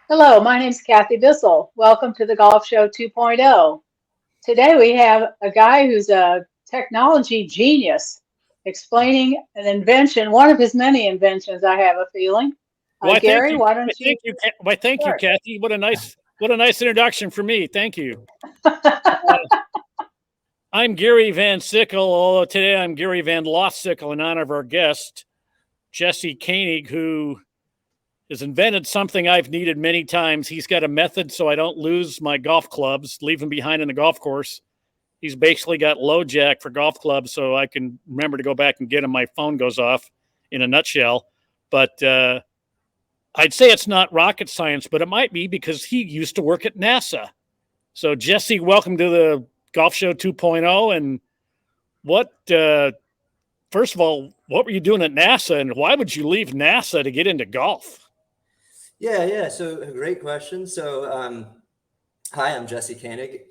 Hello, my name is Kathy Bissell. Welcome to the Golf Show 2.0. Today we have a guy who's a technology genius explaining an invention, one of his many inventions, I have a feeling. Why, thank Gary, you. why Why, don't you thank you. Why, thank you, start? Kathy. What a nice introduction for me. Thank you. Uh, I'm Gary Van Sickle. Although today I'm Gary Van Lost Sickle in honor of our guest, Jesse Koenig, who has invented something I've needed many times. He's got a method so I don't lose my golf clubs, leave them behind in the golf course. He's basically got low jack for golf clubs so I can remember to go back and get them. My phone goes off in a nutshell. But I'd say it's not rocket science, but it might be because he used to work at NASA. So, Jesse, welcome to the Golf Show 2.0. And what, first of all, what were you doing at NASA and why would you leave NASA to get into golf? Yeah. So a great question. So, hi, I'm Jesse Koenig.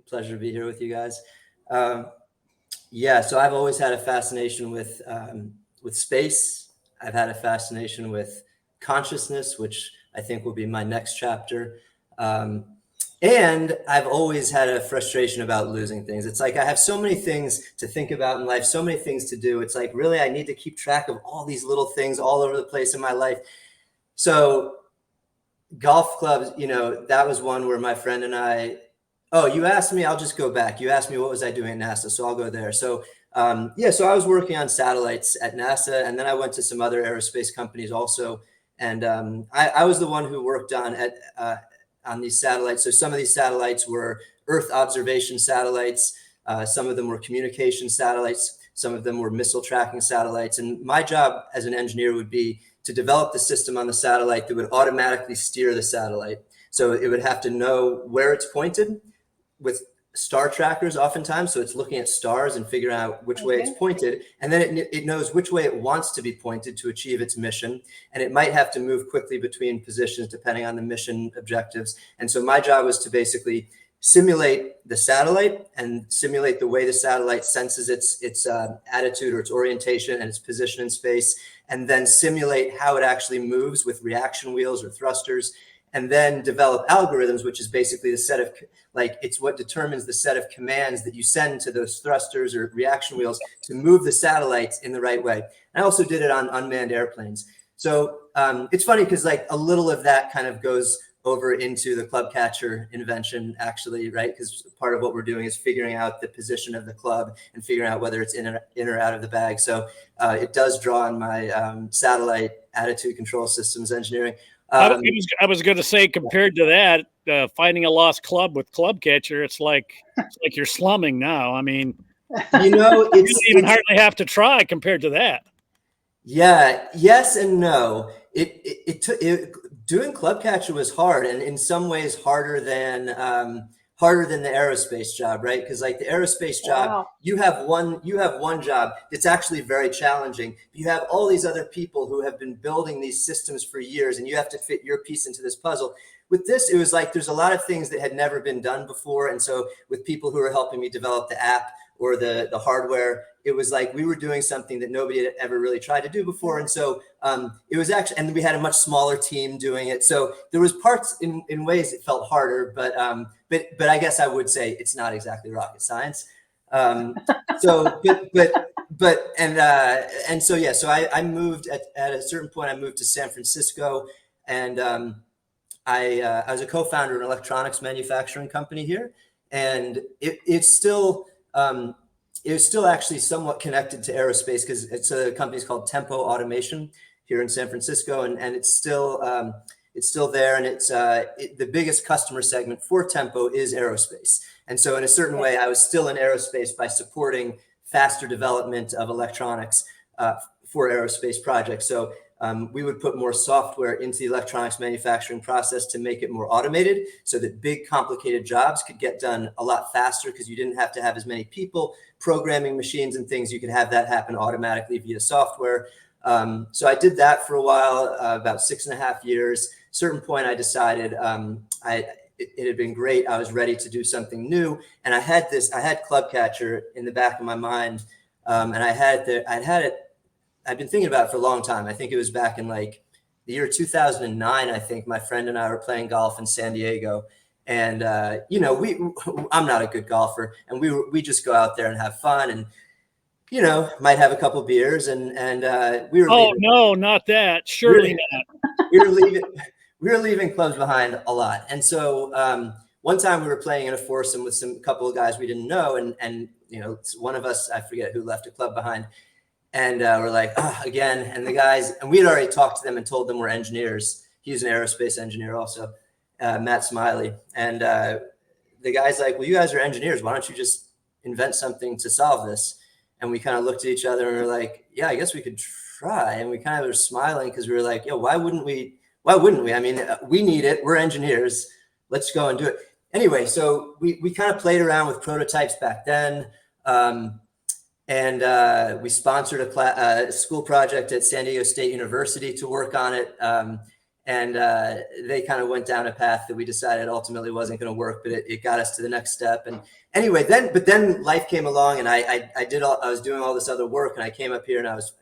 Pleasure to be here with you guys. So I've always had a fascination with space. I've had a fascination with consciousness, which I think will be my next chapter. And I've always had a frustration about losing things. It's like I have so many things to think about in life, so many things to do. It's like, really, I need to keep track of all these little things all over the place in my life. So golf clubs, that was one where my friend and I, you asked me, I'll just go back. You asked me, what was I doing at NASA? So I'll go there. So, so I was working on satellites at NASA, and then I went to some other aerospace companies also. And I was the one who worked on these satellites. So some of these satellites were Earth observation satellites. Some of them were communication satellites. Some of them were missile tracking satellites. And my job as an engineer would be to develop the system on the satellite that would automatically steer the satellite. So it would have to know where it's pointed with star trackers oftentimes. So it's looking at stars and figuring out which way it's pointed. And then it knows which way it wants to be pointed to achieve its mission. And it might have to move quickly between positions depending on the mission objectives. And so my job was to basically simulate the satellite and simulate the way the satellite senses its attitude or its orientation and its position in space, and then simulate how it actually moves with reaction wheels or thrusters, and then develop algorithms, which is basically the set of, it's what determines the set of commands that you send to those thrusters or reaction wheels to move the satellites in the right way. I also did it on unmanned airplanes. So it's funny because a little of that kind of goes over into the club catcher invention, actually, right? Because part of what we're doing is figuring out the position of the club and figuring out whether it's in or out of the bag. So it does draw on my satellite attitude control systems engineering. I was going to say, compared to that, finding a lost club with club catcher, it's like you're slumming now. I mean, you don't even hardly have to try compared to that. Yeah. Yes and no. Doing club catcher was hard, and in some ways harder than the aerospace job, right? Because the aerospace job, you have one job that's actually very challenging. You have all these other people who have been building these systems for years, and you have to fit your piece into this puzzle. With this, it was there's a lot of things that had never been done before, and so with people who were helping me develop the app or the hardware, it was we were doing something that nobody had ever really tried to do before. And so it was actually, and we had a much smaller team doing it. So there was parts in ways it felt harder, but I guess I would say it's not exactly rocket science. So I moved at a certain point, I moved to San Francisco, and I was a co-founder of an electronics manufacturing company here. And it's still actually somewhat connected to aerospace because it's a company called Tempo Automation here in San Francisco, and it's still there, and it's the biggest customer segment for Tempo is aerospace. And so in a certain way, I was still in aerospace by supporting faster development of electronics for aerospace projects. So we would put more software into the electronics manufacturing process to make it more automated so that big, complicated jobs could get done a lot faster because you didn't have to have as many people programming machines and things. You could have that happen automatically via software. So I did that for a while, about 6.5 years. At a certain point, I decided it had been great. I was ready to do something new. And I had club catcher in the back of my mind. And I'd been thinking about it for a long time. I think it was back in the the year 2009, I think my friend and I were playing golf in San Diego. And, I'm not a good golfer, and we just go out there and have fun and, might have a couple beers and we were leaving. No, not that. Surely not. We were leaving clubs behind a lot. And so one time we were playing in a foursome with a couple of guys we didn't know. And one of us, I forget who, left a club behind. And we're like, again. And the guys, and we had already talked to them and told them we're engineers. He's an aerospace engineer also, Matt Smiley. And the guy's like, well, you guys are engineers. Why don't you just invent something to solve this? And we kind of looked at each other and we were like, yeah, I guess we could try. And we kind of were smiling because we were like, why wouldn't we? I mean, we need it. We're engineers. Let's go and do it. Anyway, so we kind of played around with prototypes back then. And we sponsored a school project at San Diego State University to work on it. And they kind of went down a path that we decided ultimately wasn't going to work, but it got us to the next step. And anyway, then life came along, and I was doing all this other work, and I came up here and I was,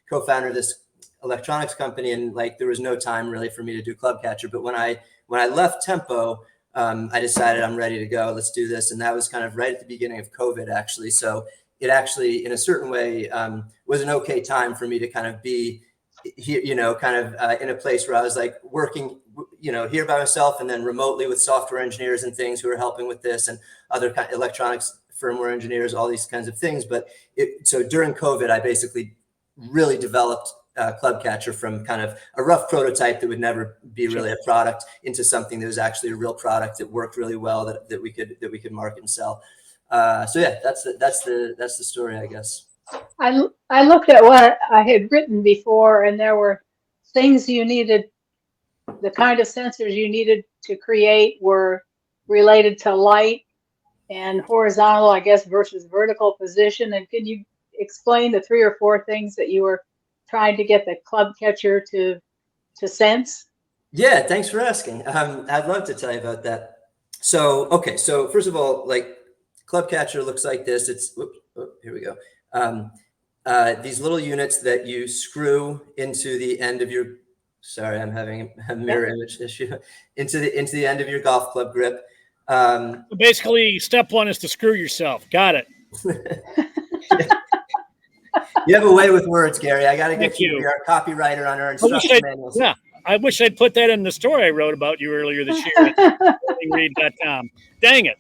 co-founder of this electronics company, and like there was no time really for me to do Club Catcher. But when I left Tempo, I decided I'm ready to go. Let's do this, and that was kind of right at the beginning of COVID, actually. So it actually, in a certain way, was an okay time for me to kind of be here, in a place where I was like working, here by myself, and then remotely with software engineers and things who are helping with this, and other kind of electronics firmware engineers, all these kinds of things. But so during COVID, I basically really developed Club Catcher from kind of a rough prototype that would never be really a product into something that was actually a real product that worked really well, that we could market and sell. So yeah, that's the story, I guess. I looked at what I had written before, and there were things you needed, the kind of sensors you needed to create were related to light and horizontal, I guess, versus vertical position. And can you explain the 3 or 4 things that you were trying to get the Club Catcher to sense? Yeah, thanks for asking. I'd love to tell you about that. So, okay. So first of all, like Club Catcher looks like this. It's, here we go. These little units that you screw into the end of your, sorry, I'm having a mirror image issue, into the end of your golf club grip. So basically, step 1 is to screw yourself. Got it. You have a way with words, Gary. I got to get you our copywriter on our instruction manuals. Yeah, I wish I'd put that in the story I wrote about you earlier this year at read.com. Dang it.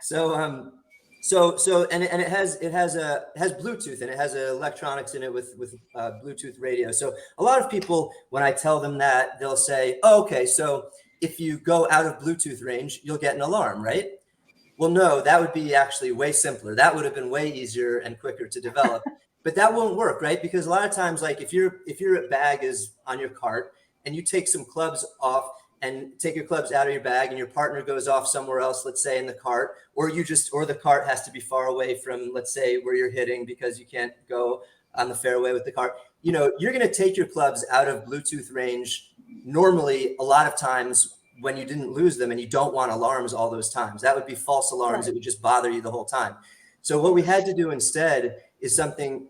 So and it has Bluetooth, and it has electronics in it with Bluetooth radio. So a lot of people, when I tell them that, they'll say, oh, okay, so if you go out of Bluetooth range, you'll get an alarm, right? Well, no, that would be actually way simpler. That would have been way easier and quicker to develop, but that won't work, right? Because a lot of times, like if your bag is on your cart and you take some clubs off and take your clubs out of your bag, and your partner goes off somewhere else, let's say in the cart, or the cart has to be far away from, let's say, where you're hitting because you can't go on the fairway with the cart. You're going to take your clubs out of Bluetooth range normally a lot of times when you didn't lose them, and you don't want alarms all those times. That would be false alarms. Right. It would just bother you the whole time. So what we had to do instead is something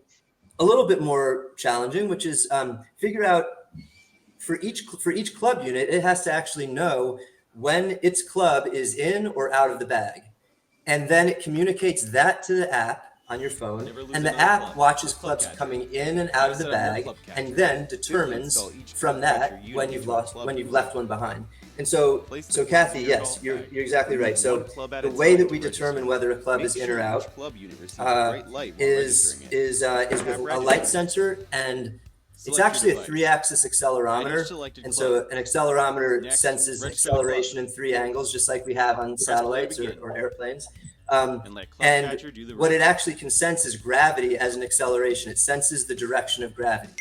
a little bit more challenging, which is figure out for each club unit, it has to actually know when its club is in or out of the bag. And then it communicates that to the app on your phone, and the app watches clubs coming in and out of the bag, and then determines from that when you've left one behind. And so Kathy, yes, you're exactly right. So the way that we determine whether a club is in or out is with a light sensor, and it's actually a 3-axis accelerometer. And so an accelerometer senses acceleration in 3 angles, just like we have on satellites or airplanes. And what it actually can sense is gravity as an acceleration. It senses the direction of gravity.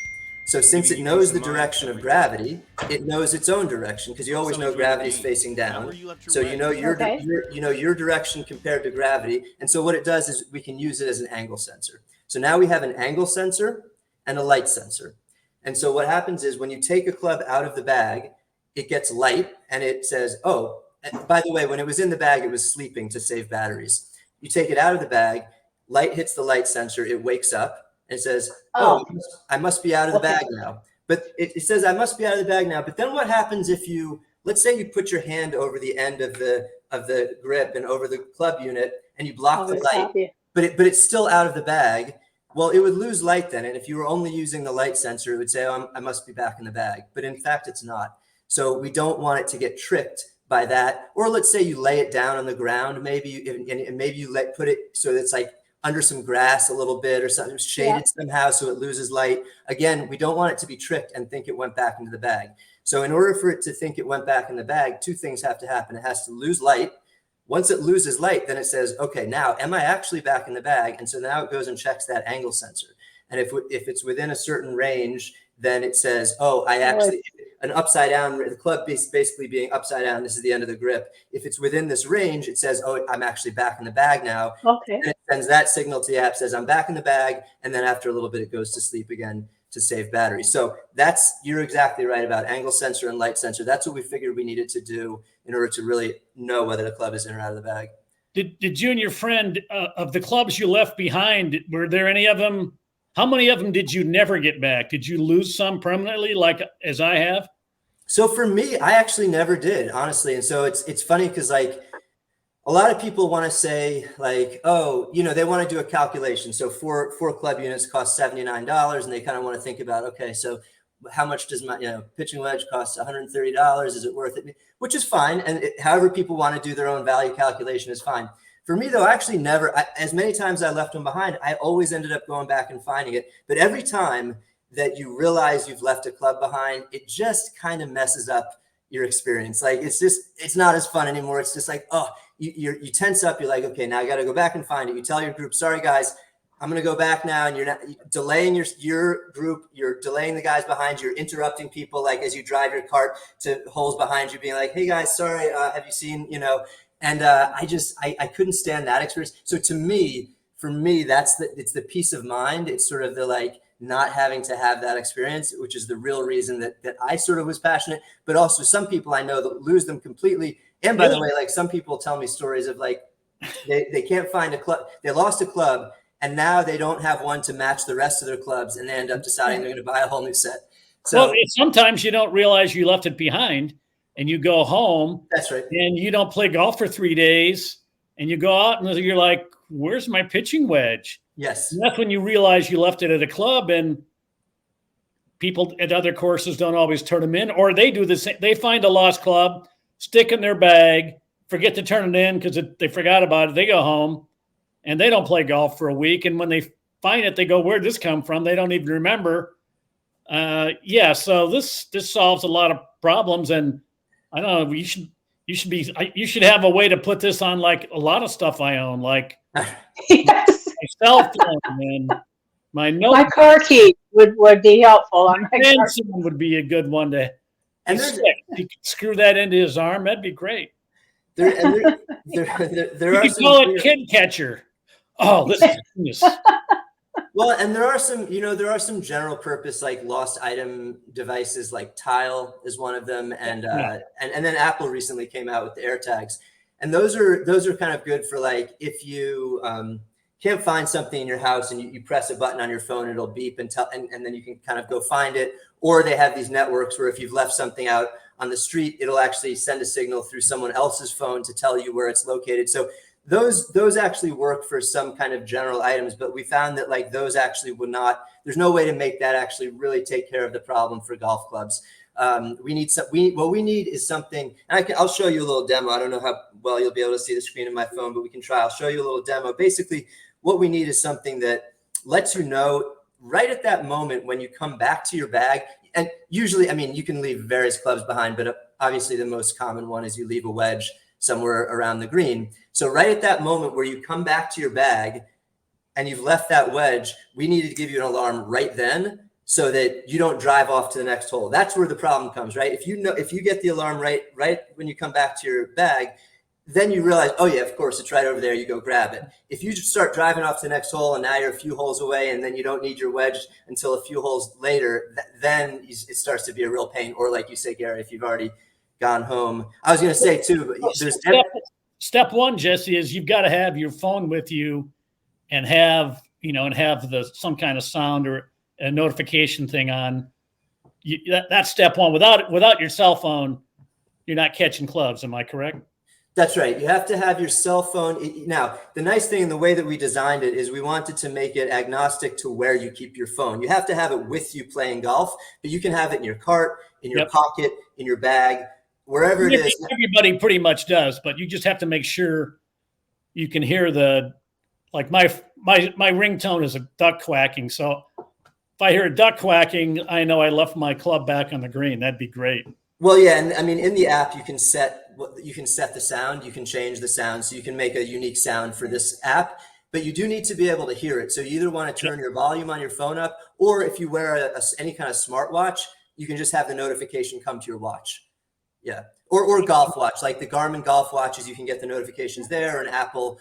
So since it knows the direction of gravity, it knows its own direction, because you always know gravity is facing down. So you know your direction compared to gravity. And so what it does is we can use it as an angle sensor. So now we have an angle sensor and a light sensor. And so what happens is when you take a club out of the bag, it gets light, and it says, oh, and by the way, when it was in the bag, it was sleeping to save batteries. You take it out of the bag, light hits the light sensor, it wakes up and says, oh, I must be out of the bag now. but it says I must be out of the bag now. But then what happens if you, let's say you put your hand over the end of the grip and over the club unit and you block the light, but it's still out of the bag. Well, it would lose light then. And if you were only using the light sensor, it would say, oh, I must be back in the bag. But in fact, it's not. So we don't want it to get tricked by that. Or let's say you lay it down on the ground, maybe, and maybe you put it so it's like under some grass a little bit or something, shaded somehow so it loses light. Again, we don't want it to be tricked and think it went back into the bag. So in order for it to think it went back in the bag, two things have to happen. It has to lose light. Once it loses light, then it says, okay, now am I actually back in the bag? And so now it goes and checks that angle sensor. And if it's within a certain range, then it says, oh, I actually, an upside down, the club basically being upside down, this is the end of the grip. If it's within this range, it says, oh, I'm actually back in the bag now. Okay. And it sends that signal to the app, says I'm back in the bag. And then after a little bit, it goes to sleep again to save battery. So you're exactly right about angle sensor and light sensor. That's what we figured we needed to do in order to really know whether the club is in or out of the bag. Did you and your friend, of the clubs you left behind, were there any of them? How many of them did you never get back? Did you lose some permanently, like as I have? So for me, I actually never did, honestly. And so it's funny because like a lot of people want to say like, oh, they want to do a calculation. So four club units cost $79 and they kind of want to think about, okay, so how much does my pitching wedge cost? $130? Is it worth it? Which is fine. And however people want to do their own value calculation is fine. For me, though, I actually never, as many times I left them behind, I always ended up going back and finding it. But every time that you realize you've left a club behind, it just kind of messes up your experience. Like it's not as fun anymore. It's just like, oh, you tense up. You're like, okay, now I got to go back and find it. You tell your group, sorry guys, I'm going to go back now. And you're not delaying your group. You're delaying the guys behind you. You're interrupting people. Like as you drive your cart to holes behind you, being like, hey guys, sorry. Have you seen, and I couldn't stand that experience. So for me, it's the peace of mind. It's sort of the like not having to have that experience, which is the real reason that I sort of was passionate, but also some people I know that lose them completely. And by the way, like some people tell me stories of like, they can't find a club. They lost a club and now they don't have one to match the rest of their clubs. And they end up deciding they're going to buy a whole new set. So sometimes you don't realize you left it behind and you go home. That's right. And you don't play golf for 3 days and you go out and you're like, where's my pitching wedge? Yes. And that's when you realize you left it at a club, and people at other courses don't always turn them in, or they do the same. They find a lost club, stick in their bag, forget to turn it in because they forgot about it. They go home and they don't play golf for a week. And when they find it, they go, where'd this come from? They don't even remember. So this solves a lot of problems. And I don't know, you should have a way to put this on like a lot of stuff I own, like Yes. my cell phone and my note. My car key would be helpful. On my car. Would be a good one to. And you could screw that into his arm. That'd be great. There You are could some call it kid catcher. Oh, this is genius. Well, and there are some general purpose like lost item devices, like Tile is one of them, and then Apple recently came out with the AirTags, and those are kind of good for like if you can't find something in your house and you press a button on your phone, it'll beep and then you can kind of go find it. Or they have these networks where if you've left something out on the street, it'll actually send a signal through someone else's phone to tell you where it's located. So those actually work for some kind of general items, but we found that like those actually would not, there's no way to make that actually really take care of the problem for golf clubs. What we need is something, and I'll show you a little demo. I don't know how well you'll be able to see the screen of my phone, but we can try. I'll show you a little demo. Basically, what we need is something that lets you know right at that moment when you come back to your bag. And usually, I mean, you can leave various clubs behind, but obviously the most common one is you leave a wedge somewhere around the green. So right at that moment where you come back to your bag and you've left that wedge, we needed to give you an alarm right then so that you don't drive off to the next hole. That's where the problem comes, right? If you get the alarm right when you come back to your bag, then you realize, oh yeah, of course, it's right over there. You go grab it. If you just start driving off to the next hole and now you're a few holes away and then you don't need your wedge until a few holes later, then it starts to be a real pain. Or like you say, Gary, if you've already gone home. I was going to say too, there's step one, Jesse, is you've got to have your phone with you and have some kind of sound or a notification thing on. that's step one. Without your cell phone, you're not catching clubs. Am I correct? That's right. You have to have your cell phone. Now, the nice thing in the way that we designed it is we wanted to make it agnostic to where you keep your phone. You have to have it with you playing golf, but you can have it in your cart, in your pocket, in your bag, wherever it is. Everybody pretty much does, but you just have to make sure you can hear like my ringtone is a duck quacking. So if I hear a duck quacking, I know I left my club back on the green. That'd be great. Well, yeah, and I mean, in the app, you can set the sound, you can change the sound, so you can make a unique sound for this app, but you do need to be able to hear it. So you either want to turn your volume on your phone up, or if you wear any kind of smartwatch, you can just have the notification come to your watch. Yeah, or golf watch, like the Garmin golf watches, you can get the notifications there, or an Apple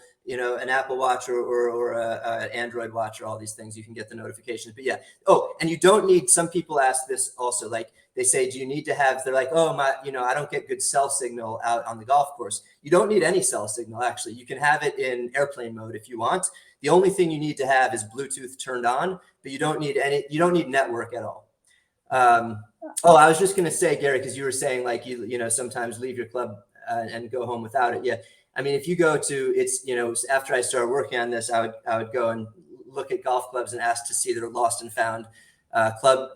Watch or an Android watch, or all these things, you can get the notifications. But yeah. Oh, and you don't need, some people ask this also, like they say, do you need to have, they're like, oh, I don't get good cell signal out on the golf course. You don't need any cell signal, actually. You can have it in airplane mode if you want. The only thing you need to have is Bluetooth turned on, but you don't need network at all. I was just going to say, Gary, because you were saying like, you sometimes leave your club and go home without it. Yeah. I mean, if you go to, after I started working on this, I would go and look at golf clubs and ask to see their lost and found club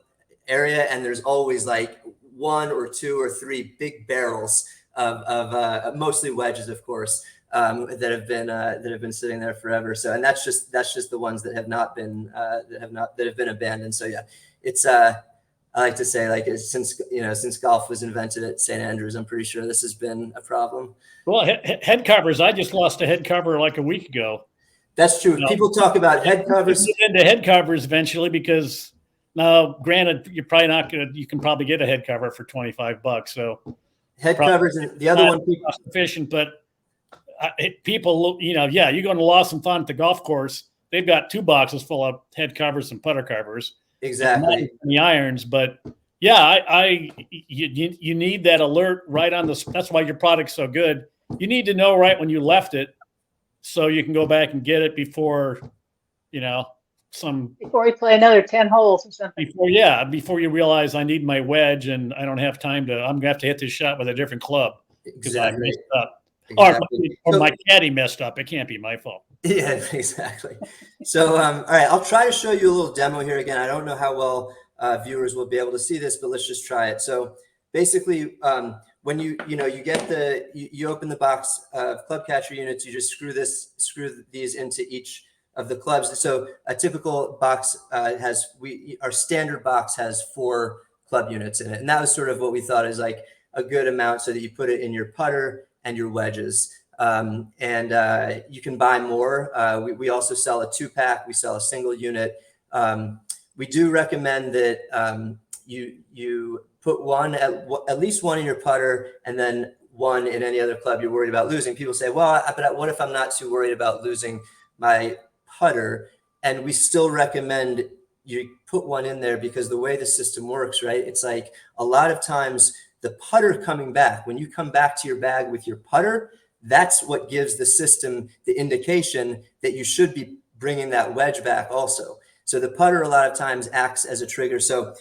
area. And there's always like 1 or 2 or 3 big barrels of mostly wedges, of course, that have been sitting there forever. So, and that's just the ones that have been abandoned. So yeah, it's, I like to say, like, since golf was invented at St. Andrews, I'm pretty sure this has been a problem. Well, head covers. I just lost a head cover like a week ago. That's true. People talk about head covers. Get into head covers eventually, because now, granted, you're probably not gonna. You can probably get a head cover for $25. So head covers, and the other one, sufficient. But people, you go to Lost and Found at the golf course. They've got 2 boxes full of head covers and putter covers. Exactly. The irons, but yeah, you need that alert right on the. That's why your product's so good. You need to know right when you left it, so you can go back and get it before you play another 10 holes or something. Before you realize I need my wedge and I don't have time to. I'm gonna have to hit this shot with a different club because I messed up. Exactly. Or my caddy messed up. It can't be my fault. Yeah, exactly. So, all right, I'll try to show you a little demo here again. I don't know how well viewers will be able to see this, but let's just try it. So basically, when you get you open the box of club catcher units, you just screw these into each of the clubs. So a typical box our standard box has 4 club units in it. And that was sort of what we thought is like a good amount, so that you put it in your putter and your wedges. You can buy more. We also sell a 2-pack. We sell a single unit. We do recommend that you put at least one in your putter, and then 1 in any other club you're worried about losing. People say, well, but what if I'm not too worried about losing my putter? And we still recommend you put 1 in there, because the way the system works, right? It's like a lot of times the putter coming back, when you come back to your bag with your putter, that's what gives the system the indication that you should be bringing that wedge back also. So the putter a lot of times acts as a trigger. So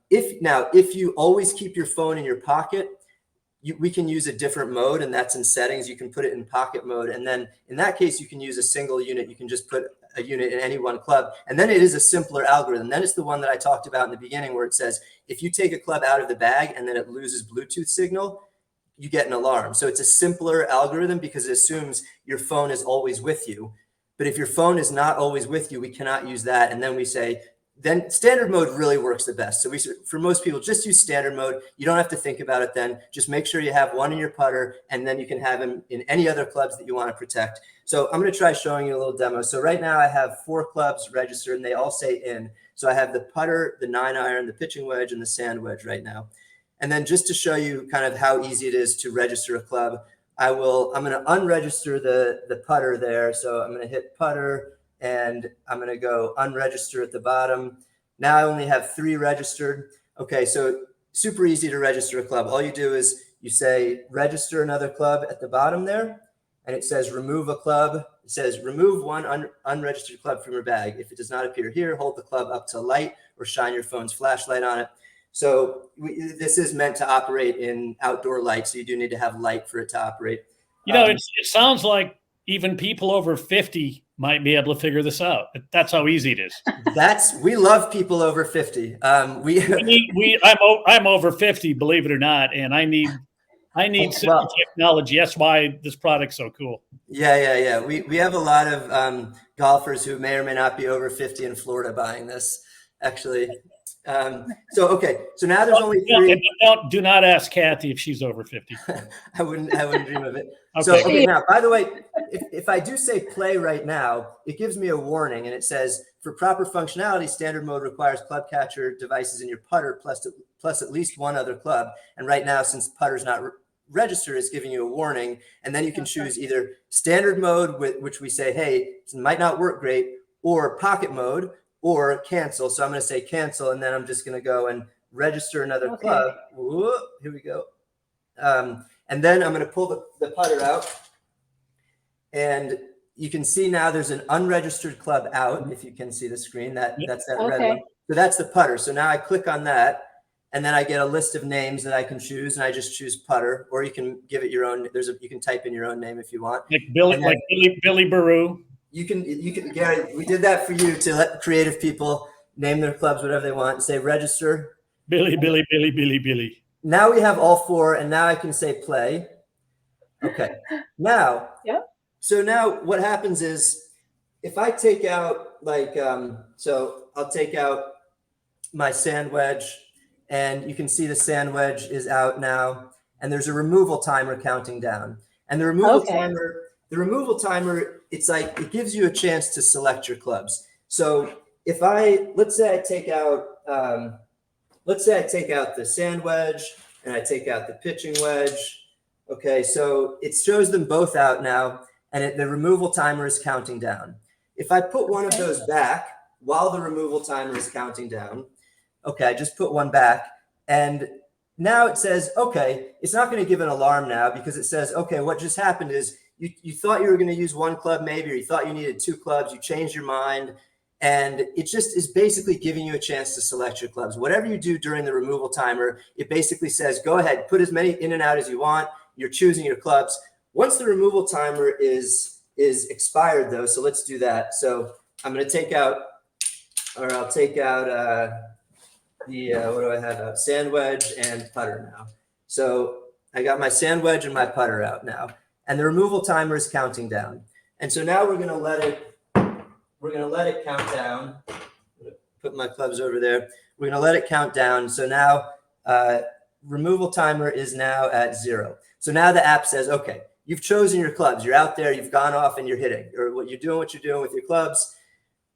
if you always keep your phone in your pocket, we can use a different mode, and that's in settings. You can put it in pocket mode. And then in that case, you can use a single unit. You can just put a unit in any one club. And then it is a simpler algorithm. Then it's the one that I talked about in the beginning, where it says, if you take a club out of the bag and then it loses Bluetooth signal, you get an alarm. So it's a simpler algorithm, because it assumes your phone is always with you. But if your phone is not always with you, we cannot use that. And then we say, then standard mode really works the best. So for most people, just use standard mode. You don't have to think about it then. Just make sure you have 1 in your putter, and then you can have them in any other clubs that you want to protect. So I'm going to try showing you a little demo. So right now I have 4 clubs registered, and they all say in. So I have the putter, the 9-iron, the pitching wedge, and the sand wedge right now. And then just to show you kind of how easy it is to register a club, I'm going to unregister the putter there. So I'm going to hit putter, and I'm going to go unregister at the bottom. Now I only have 3 registered. Okay, so super easy to register a club. All you do is you say register another club at the bottom there, and it says remove a club. It says remove one unregistered club from your bag. If it does not appear here, hold the club up to light or shine your phone's flashlight on it. So this is meant to operate in outdoor light. So you do need to have light for it to operate. You know, it sounds like even people over 50 might be able to figure this out. That's how easy it is. We love people over 50. I'm over 50, believe it or not, and I need some technology. That's why this product's so cool. Yeah. We have a lot of golfers who may or may not be over 50 in Florida buying this, actually. So now there's only 3. Do not ask Kathy if she's over 50. I wouldn't dream of it. Okay. So now, by the way, if I do say play right now, it gives me a warning, and it says for proper functionality, standard mode requires club catcher devices in your putter plus at least one other club. And right now, since putter's not registered, it's giving you a warning, and then you can choose either standard mode, which we say, hey, it might not work great, or pocket mode, or cancel. So I'm going to say cancel, and then I'm just going to go and register another club. Whoop, here we go. And then I'm going to pull the putter out, and you can see now there's an unregistered club out. If you can see the screen, that's that red one. So that's the putter. So now I click on that, and then I get a list of names that I can choose, and I just choose putter, or you can give it your own. You can type in your own name if you want. Like Billy Baru. You can, Gary, we did that for you to let creative people name their clubs whatever they want and say register. Billy. Now we have all 4, and now I can say play. Okay. Now, so now what happens is if I take out so I'll take out my sand wedge, and you can see the sand wedge is out now, and there's a removal timer counting down. And the removal timer, it's like it gives you a chance to select your clubs. So if let's say I take out the sand wedge and I take out the pitching wedge. Okay, so it shows them both out now, and the removal timer is counting down. If I put one of those back while the removal timer is counting down, okay, I just put one back, and now it says, okay, it's not going to give an alarm now, because it says, okay, what just happened is you thought you were going to use one club maybe, or you thought you needed 2 clubs, you changed your mind, and it just is basically giving you a chance to select your clubs. Whatever you do during the removal timer, it basically says, go ahead, put as many in and out as you want. You're choosing your clubs. Once the removal timer is expired, though, so let's do that. So I'm going to take out, or I'll take out what do I have? Sand wedge and putter now. So I got my sand wedge and my putter out now, and the removal timer is counting down. And so now we're going to let it count down. Put my clubs over there. We're going to let it count down. So now removal timer is now at 0. So now the app says, okay, you've chosen your clubs. You're out there. You've gone off and you're hitting, or what you're doing with your clubs.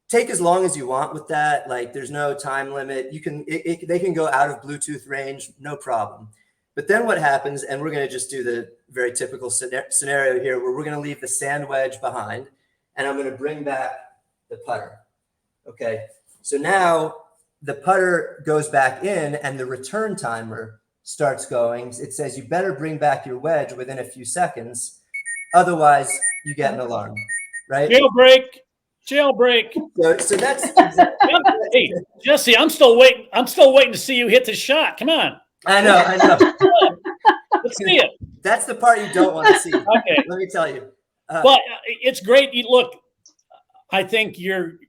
Take as long as you want with that. Like, there's no time limit. They can go out of Bluetooth range, no problem. But then what happens, and we're going to just do the very typical scenario here, where we're going to leave the sand wedge behind, and I'm going to bring back the putter. Okay, so now the putter goes back in, and the return timer starts going. It says you better bring back your wedge within a few seconds, otherwise you get an alarm, right? Jailbreak. So that's hey, Jesse, I'm still waiting to see you hit the shot. Come on. I know. Let's see it. That's the part you don't want to see. Okay. Let me tell you. But it's great. Look, I think the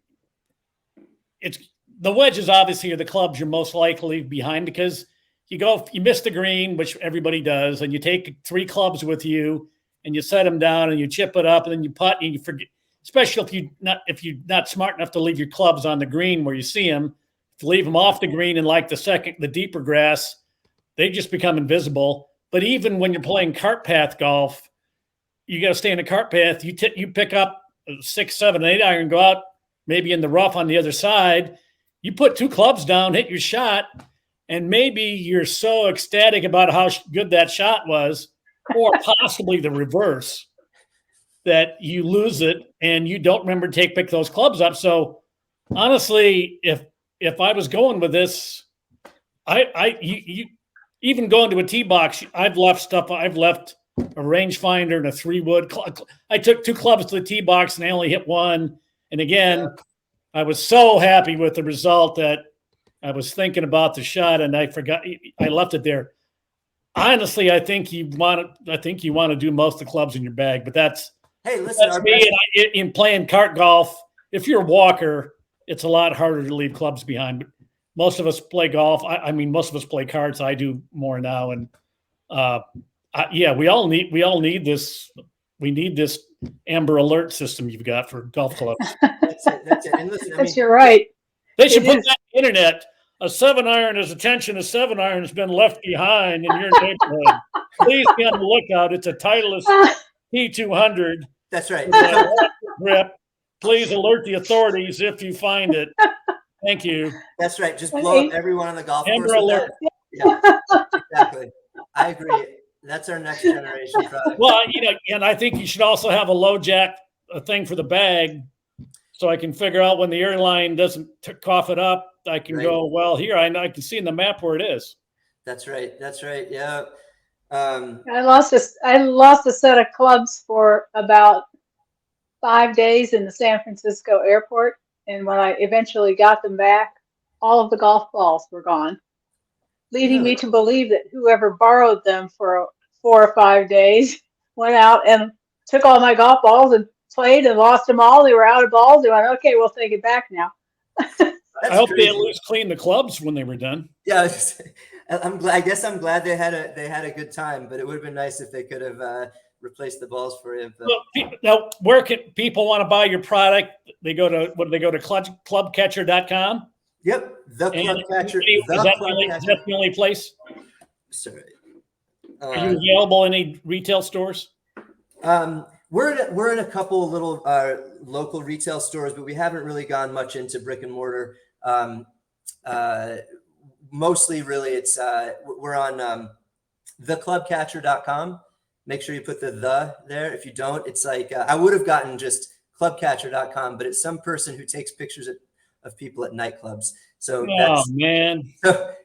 wedges obviously are the clubs you're most likely behind, because you miss the green, which everybody does, and you take 3 clubs with you and you set them down and you chip it up, and then you putt and you forget, especially if you're not smart enough to leave your clubs on the green where you see them. If you leave them off the green and like the deeper grass, they just become invisible. But even when you're playing cart path golf, you got to stay in the cart path. You pick up a 6, 7, 8 iron, go out maybe in the rough on the other side. You put 2 clubs down, hit your shot, and maybe you're so ecstatic about how good that shot was, or possibly the reverse, that you lose it and you don't remember to pick those clubs up. So honestly, if I was going with this, you even going to a tee box, I've left a rangefinder and a 3-wood. I took 2 clubs to the tee box and I only hit 1. And again, I was so happy with the result that I was thinking about the shot and I forgot. I left it there. Honestly, I think you want to do most of the clubs in your bag, but that's me. And in playing cart golf, if you're a walker, it's a lot harder to leave clubs behind. But most of us play golf. I mean, most of us play carts. I do more now, and we all need this. We need this Amber Alert system you've got for golf clubs. That's it. And listen, you're right. They should put that on the internet. A 7-iron is attention. A 7-iron has been left behind in your neighborhood. Please be on the lookout. It's a Titleist T200. That's right. Grip. Please alert the authorities if you find it. Thank you. That's right. Just blow up everyone on the golf course. Amber Alert. Yeah, exactly. I agree. That's our next generation product. Well, and I think you should also have a low jack, a thing for the bag, so I can figure out when the airline doesn't cough it up. I can go, well, here I can see in the map where it is. That's right. Yeah. I lost a set of clubs for about 5 days in the San Francisco airport, and when I eventually got them back, all of the golf balls were gone, leading me to believe that whoever borrowed them for 4 or 5 days went out and took all my golf balls and played and lost them all. They were out of balls. They went, okay, we'll take it back now. I hope they at least cleaned the clubs when they were done. Yeah, I'm glad. I guess I'm glad they had a good time, but it would have been nice if they could have replaced the balls for you. But... Well, now, where can people want to buy your product? They go to clubcatcher.com. Yep, the Clubcatcher. Is that the only place? Sorry. Are you available in any retail stores? We're in a couple little local retail stores, but we haven't really gone much into brick and mortar. Mostly, really, it's we're on theclubcatcher.com. Make sure you put the there. If you don't, it's like I would have gotten just clubcatcher.com, but it's some person who takes pictures of people at nightclubs. So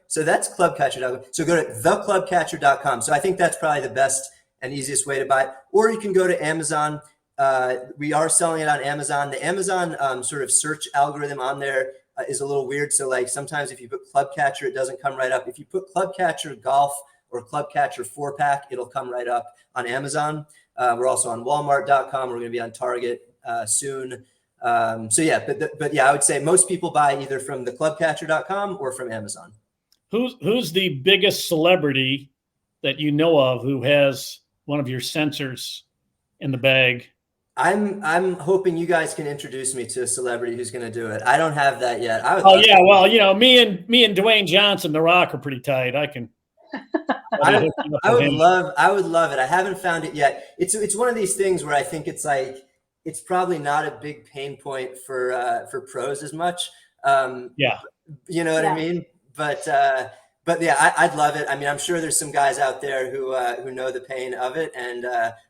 so that's clubcatcher.com. So go to theclubcatcher.com. So I think that's probably the best and easiest way to buy it. Or you can go to Amazon. We are selling it on Amazon. The Amazon sort of search algorithm on there is a little weird. So like sometimes if you put Clubcatcher, it doesn't come right up. If you put Clubcatcher Golf or Clubcatcher 4-pack, it'll come right up on Amazon. We're also on Walmart.com. We're going to be on Target soon. So yeah, but yeah, I would say most people buy either from theclubcatcher.com or from Amazon. Who's the biggest celebrity that you know of who has one of your sensors in the bag? I'm hoping you guys can introduce me to a celebrity who's going to do it. I don't have that yet. Well, me and Dwayne Johnson, The Rock, are pretty tight. I would love it. I haven't found it yet. It's one of these things where I think it's like it's probably not a big pain point for pros as much. You know what I mean? But yeah, I'd love it. I mean, I'm sure there's some guys out there who know the pain of it, and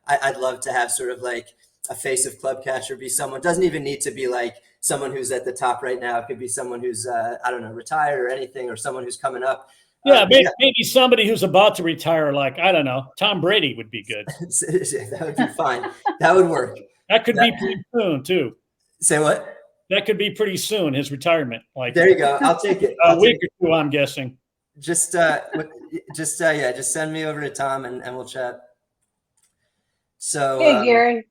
I'd love to have sort of like a face of Clubcatcher be someone. Doesn't even need to be like someone who's at the top right now. It could be someone who's I don't know, retired or anything, or someone who's coming up. Maybe somebody who's about to retire, like I don't know, Tom Brady would be good. That would be fine. That would work. That could be pretty soon too. Say what? That could be pretty soon. His retirement. Like there you go. I'll take it. A week or two, I'm guessing. Just send me over to Tom and we'll chat. So hey Gary,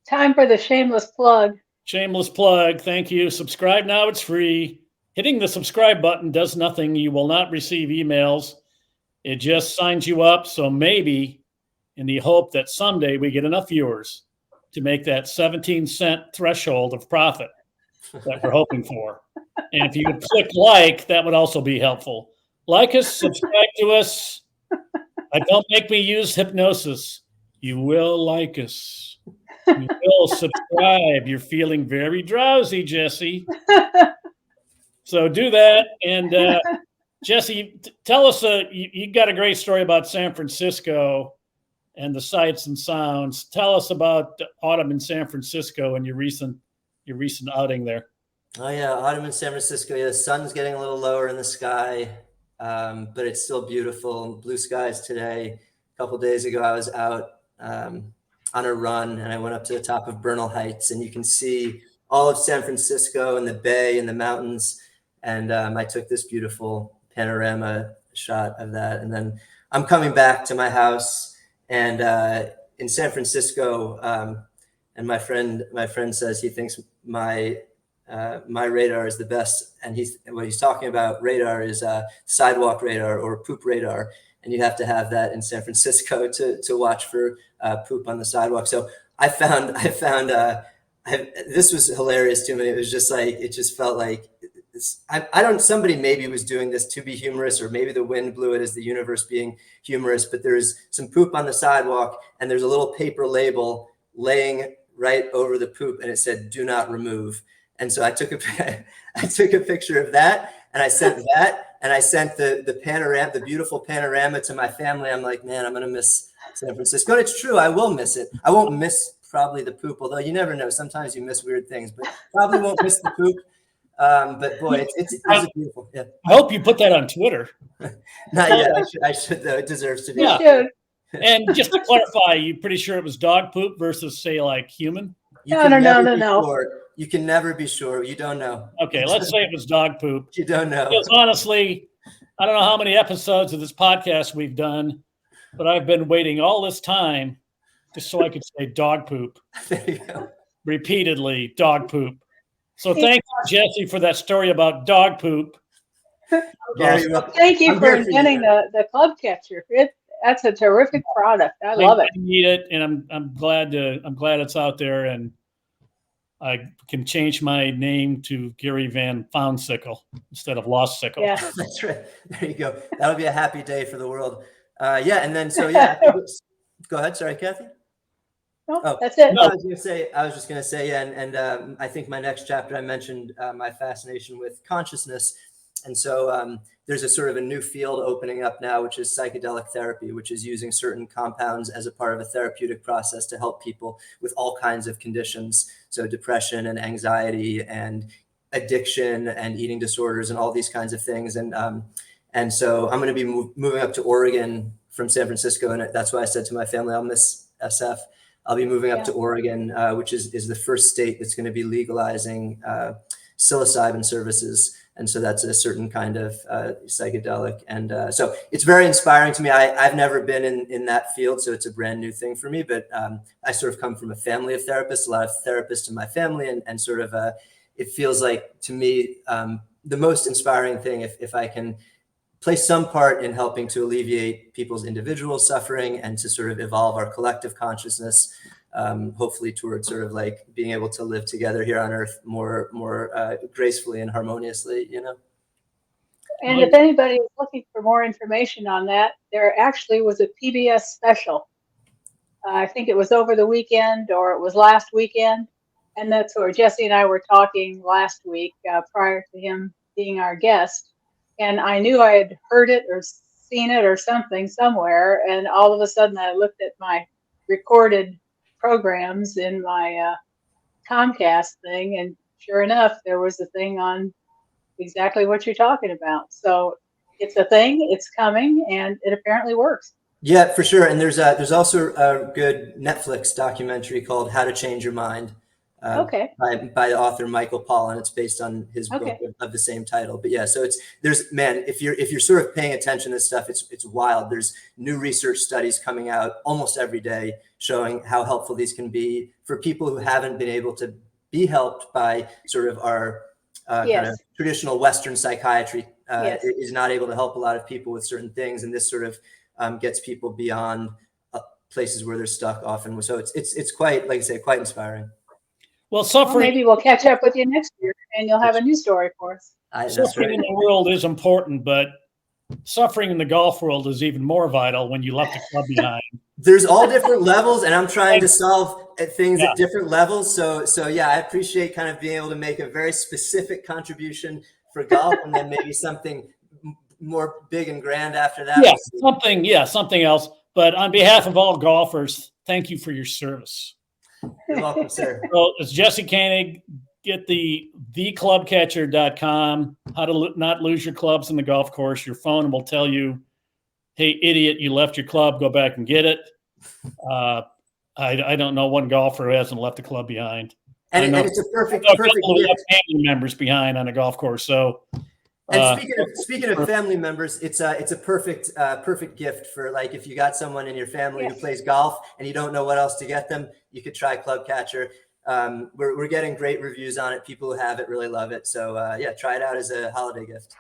time for the shameless plug. Shameless plug. Thank you. Subscribe now. It's free. Hitting the subscribe button does nothing. You will not receive emails. It just signs you up. So maybe in the hope that someday we get enough viewers to make that 17-cent threshold of profit that we're hoping for. And if you would click like, that would also be helpful. Like us, subscribe to us. Don't make me use hypnosis. You will like us. You will subscribe. You're feeling very drowsy, Jesse. So do that. And Jesse, tell us, you got a great story about San Francisco and the sights and sounds. Tell us about autumn in San Francisco and your recent outing there. Oh yeah, autumn in San Francisco. Yeah, the sun's getting a little lower in the sky, but it's still beautiful. Blue skies today. A couple of days ago, I was out on a run, and I went up to the top of Bernal Heights, and you can see all of San Francisco and the bay and the mountains. And I took this beautiful panorama shot of that. And then I'm coming back to my house, and in San Francisco, and my friend says he thinks my radar is the best. And what he's talking about radar is sidewalk radar or poop radar. And you have to have that in San Francisco to watch for poop on the sidewalk. So I found this was hilarious to me. It was just like, it just felt like somebody maybe was doing this to be humorous, or maybe the wind blew it as the universe being humorous, but there's some poop on the sidewalk and there's a little paper label laying right over the poop, and it said, "Do not remove." And so I took a picture of that, and I sent that, and I sent the panorama, the beautiful panorama, to my family. I'm like, man, I'm going to miss San Francisco. And it's true. I will miss it. I won't miss probably the poop, although you never know. Sometimes you miss weird things, but probably won't miss the poop. But boy, it's beautiful. Yeah. I hope you put that on Twitter. Not yet. I should though. It deserves to be. Yeah. And just to clarify, you're pretty sure it was dog poop versus, say, like human? No. You can never be sure. You don't know. Okay, let's say it was dog poop. You don't know. Because honestly, I don't know how many episodes of this podcast we've done, but I've been waiting all this time just so I could say dog poop. There you go. Repeatedly, dog poop. So thank you, Jesse, for that story about dog poop. Thank you for inventing the club catcher. That's a terrific product. I love it. I need it, and I'm glad it's out there, and I can change my name to Gary Van Found Sickle instead of Lost Sickle. Yeah, that's right. There you go. That'll be a happy day for the world. And then go ahead. Sorry, Kathy. No, that's it. No, I was just gonna say, and I think my next chapter, I mentioned my fascination with consciousness, and so there's a sort of a new field opening up now, which is psychedelic therapy, which is using certain compounds as a part of a therapeutic process to help people with all kinds of conditions, so depression and anxiety and addiction and eating disorders and all these kinds of things, and so I'm going to be moving up to Oregon from San Francisco, and that's why I said to my family, I'll miss SF. I'll be moving up to Oregon, which is the first state that's going to be legalizing psilocybin services. And so that's a certain kind of psychedelic. And so it's very inspiring to me. I've never been in that field, so it's a brand new thing for me. But I sort of come from a family of therapists, a lot of therapists in my family. And sort of it feels like, to me, the most inspiring thing, if I can play some part in helping to alleviate people's individual suffering and to sort of evolve our collective consciousness, hopefully towards sort of like being able to live together here on earth more gracefully and harmoniously, you know. And if anybody is looking for more information on that, there actually was a PBS special. I think it was over the weekend, or it was last weekend. And that's where Jesse and I were talking last week prior to him being our guest. And I knew I had heard it or seen it or something somewhere. And all of a sudden I looked at my recorded programs in my Comcast thing. And sure enough, there was a thing on exactly what you're talking about. So it's a thing, it's coming, and it apparently works. Yeah, for sure. And there's also a good Netflix documentary called How to Change Your Mind. By the author Michael Pollan. It's based on his book of the same title. But yeah, so if you're sort of paying attention to this stuff, it's wild. There's new research studies coming out almost every day showing how helpful these can be for people who haven't been able to be helped by sort of our kind of traditional Western psychiatry. Is not able to help a lot of people with certain things, and this sort of gets people beyond places where they're stuck often. So it's quite, like I say, quite inspiring. Well, suffering. Maybe we'll catch up with you next year, and you'll have a new story for us. Suffering in the world is important, but suffering in the golf world is even more vital when you left the club behind. There's all different levels, and I'm trying to solve things at different levels. So yeah, I appreciate kind of being able to make a very specific contribution for golf, and then maybe something more big and grand after that. Something else. But on behalf of all golfers, thank you for your service. You're welcome, sir. Well, it's Jesse Koenig. Get the theclubcatcher.com, how to not lose your clubs in the golf course. Your phone will tell you, hey, idiot, you left your club, go back and get it. I don't know one golfer who hasn't left a club behind. And it's a perfect family members behind on a golf course. So And speaking of family members, it's a perfect gift for, like, if you got someone in your family who plays golf and you don't know what else to get them, you could try Club Catcher. We're getting great reviews on it. People who have it really love it. So yeah, try it out as a holiday gift.